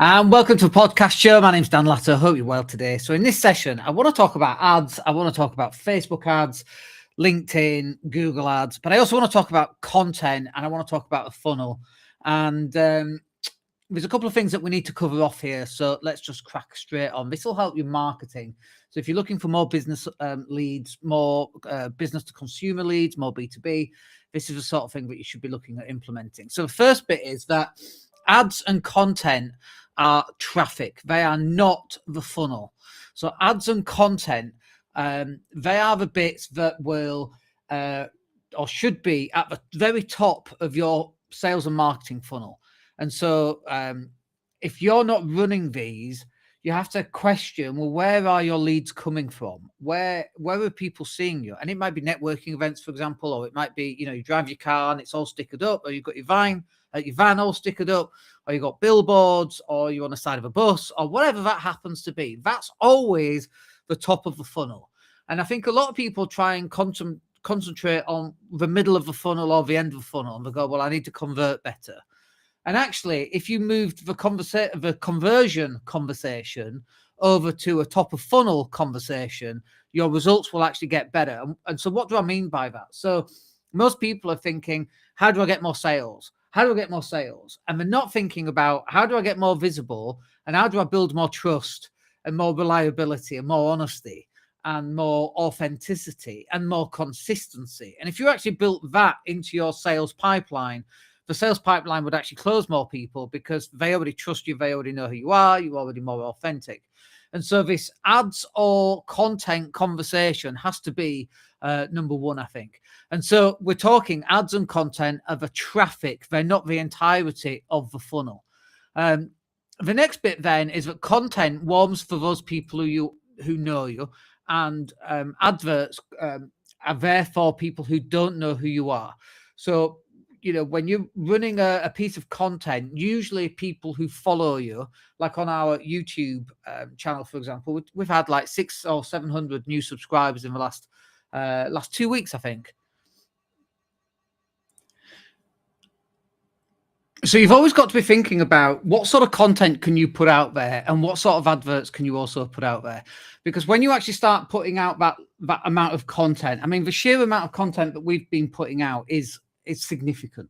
And welcome to the podcast show. My name's Dan Latter. Hope you're well today. So in this session, I want to talk about ads. I want to talk about Facebook ads, LinkedIn, Google ads, but I also want to talk about content and I want to talk about a funnel. And there's a couple of things that we need to cover off here. So let's just crack straight on. This will help your marketing. So if you're looking for more business leads, more business to consumer leads, more B2B, this is the sort of thing that you should be looking at implementing. So the first bit is that ads and content are traffic. They are not the funnel. So ads and content, they are the bits that will or should be at the very top of your sales and marketing funnel. And so if you're not running these, you have to question, well, where are your leads coming from? Where are people seeing you? And it might be networking events, for example, or it might be, you drive your car and it's all stickered up, or you've got your van all stickered up, or you've got billboards, or you're on the side of a bus, or whatever that happens to be. That's always the top of the funnel. And I think a lot of people try and concentrate on the middle of the funnel or the end of the funnel, and they go, well, I need to convert better. And actually, if you moved the conversion conversation over to a top of funnel conversation, your results will actually get better. And so what do I mean by that? So most people are thinking, how do I get more sales? How do I get more sales? And they're not thinking about how do I get more visible and how do I build more trust and more reliability and more honesty and more authenticity and more consistency. And if you actually built that into your sales pipeline, the sales pipeline would actually close more people because they already trust you. They already know who you are. You're already more authentic. And so this ads or content conversation has to be number one, I think. And so we're talking ads and content are the traffic. They're not the entirety of the funnel. The next bit then is that content warms for those people who know you, and adverts are there for people who don't know who you are. So when you're running a piece of content, usually people who follow you, like on our YouTube channel, for example, we've had like 600 or 700 new subscribers in the last 2 weeks, I think. So you've always got to be thinking about what sort of content can you put out there and what sort of adverts can you also put out there? Because when you actually start putting out that amount of content, I mean, the sheer amount of content that we've been putting out is significant.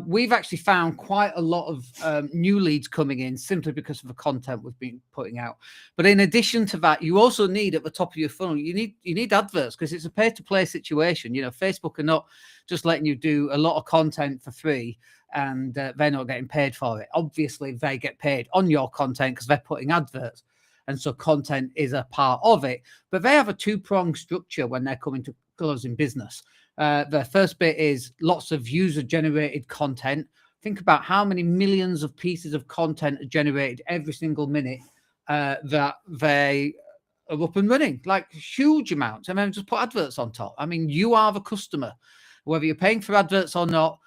We've actually found quite a lot of new leads coming in simply because of the content we've been putting out. But in addition to that, you also need at the top of your funnel, you need adverts, because it's a pay-to-play situation. Facebook are not just letting you do a lot of content for free and they're not getting paid for it. Obviously, they get paid on your content because they're putting adverts. And so content is a part of it. But they have a two-pronged structure when they're coming to closing business. The first bit is lots of user-generated content. Think about how many millions of pieces of content are generated every single minute that they are up and running, like huge amounts. I mean, just put adverts on top. I mean, you are the customer, whether you're paying for adverts or not,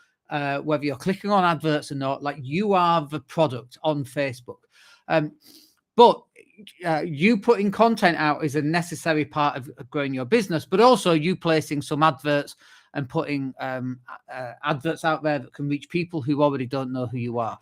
whether you're clicking on adverts or not, like you are the product on Facebook. But you putting content out is a necessary part of growing your business, but also you placing some adverts and putting adverts out there that can reach people who already don't know who you are.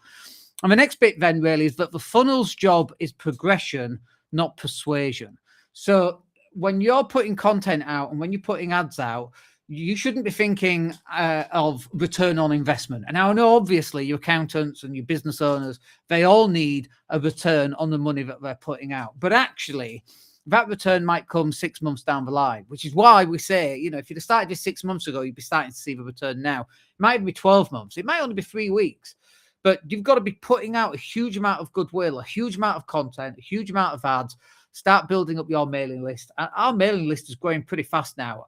And the next bit then really is that the funnel's job is progression, not persuasion. So when you're putting content out and when you're putting ads out, you shouldn't be thinking of return on investment. And I know obviously your accountants and your business owners, they all need a return on the money that they're putting out. But actually, that return might come 6 months down the line, which is why we say, if you'd have started this 6 months ago, you'd be starting to see the return now. It might be 12 months. It might only be 3 weeks. But you've got to be putting out a huge amount of goodwill, a huge amount of content, a huge amount of ads. Start building up your mailing list. Our mailing list is growing pretty fast now.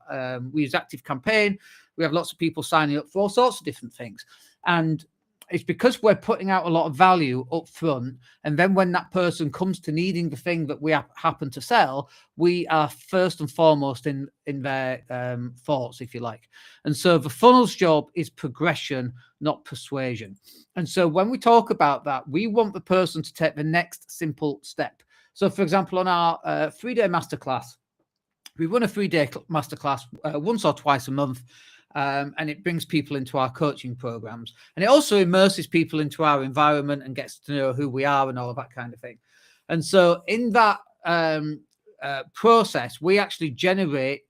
We use Active Campaign. We have lots of people signing up for all sorts of different things. And it's because we're putting out a lot of value up front. And then when that person comes to needing the thing that we happen to sell, we are first and foremost in their thoughts, if you like. And so the funnel's job is progression, not persuasion. And so when we talk about that, we want the person to take the next simple step. So, for example, on our 3-day masterclass, we run a 3-day masterclass once or twice a month. And it brings people into our coaching programs, and it also immerses people into our environment and gets to know who we are and all of that kind of thing. And so in that process, we actually generate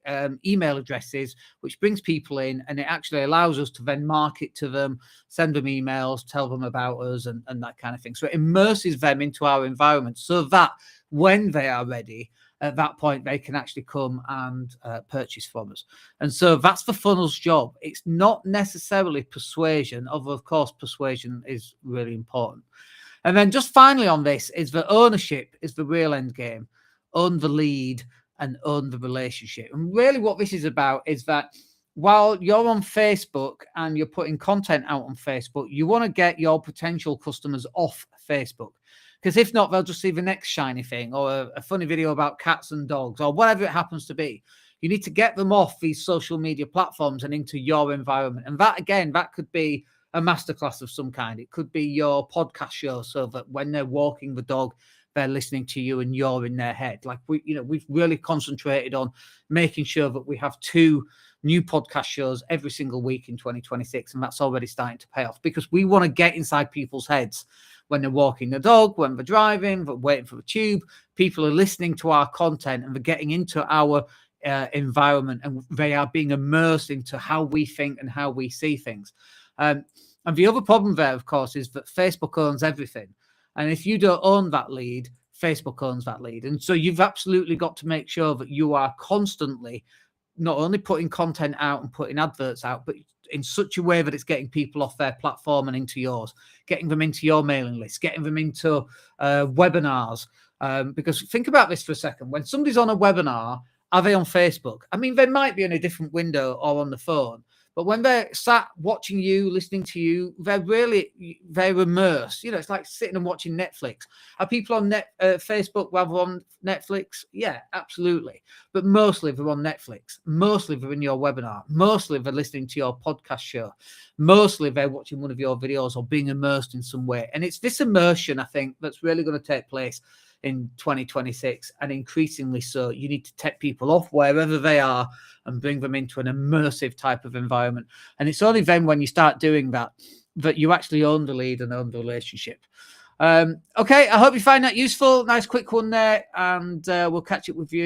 email addresses, which brings people in, and it actually allows us to then market to them, send them emails, tell them about us, and that kind of thing. So it immerses them into our environment so that when they are ready, at that point, they can actually come and purchase from us. And so that's the funnel's job. It's not necessarily persuasion, although of course persuasion is really important. And then just finally on this is that ownership is the real end game. Own the lead and own the relationship. And really what this is about is that while you're on Facebook and you're putting content out on Facebook, you want to get your potential customers off Facebook. Because if not, they'll just see the next shiny thing or a funny video about cats and dogs or whatever it happens to be. You need to get them off these social media platforms and into your environment. And that, again, that could be a masterclass of some kind. It could be your podcast show, so that when they're walking the dog, they're listening to you and you're in their head. Like we've really concentrated on making sure that we have 2 new podcast shows every single week in 2026. And that's already starting to pay off, because we want to get inside people's heads when they're walking the dog, when they're driving, they're waiting for the tube. People are listening to our content and they're getting into our environment, and they are being immersed into how we think and how we see things. And the other problem there, of course, is that Facebook owns everything. And if you don't own that lead, Facebook owns that lead. And so you've absolutely got to make sure that you are constantly not only putting content out and putting adverts out, but in such a way that it's getting people off their platform and into yours, getting them into your mailing list, getting them into webinars. Because think about this for a second. When somebody's on a webinar, are they on Facebook? I mean, they might be in a different window or on the phone, but when they're sat watching you, listening to you, they're immersed. It's like sitting and watching Netflix. Are people on Facebook rather on Netflix? Yeah, absolutely. But mostly they're on Netflix. Mostly they're in your webinar. Mostly they're listening to your podcast show. Mostly they're watching one of your videos or being immersed in some way. And it's this immersion, I think, that's really going to take place in 2026, and increasingly so. You need to take people off wherever they are and bring them into an immersive type of environment. And it's only then, when you start doing that, that you actually own the lead and own the relationship. Okay, I hope you find that useful. Nice quick one there, and we'll catch up with you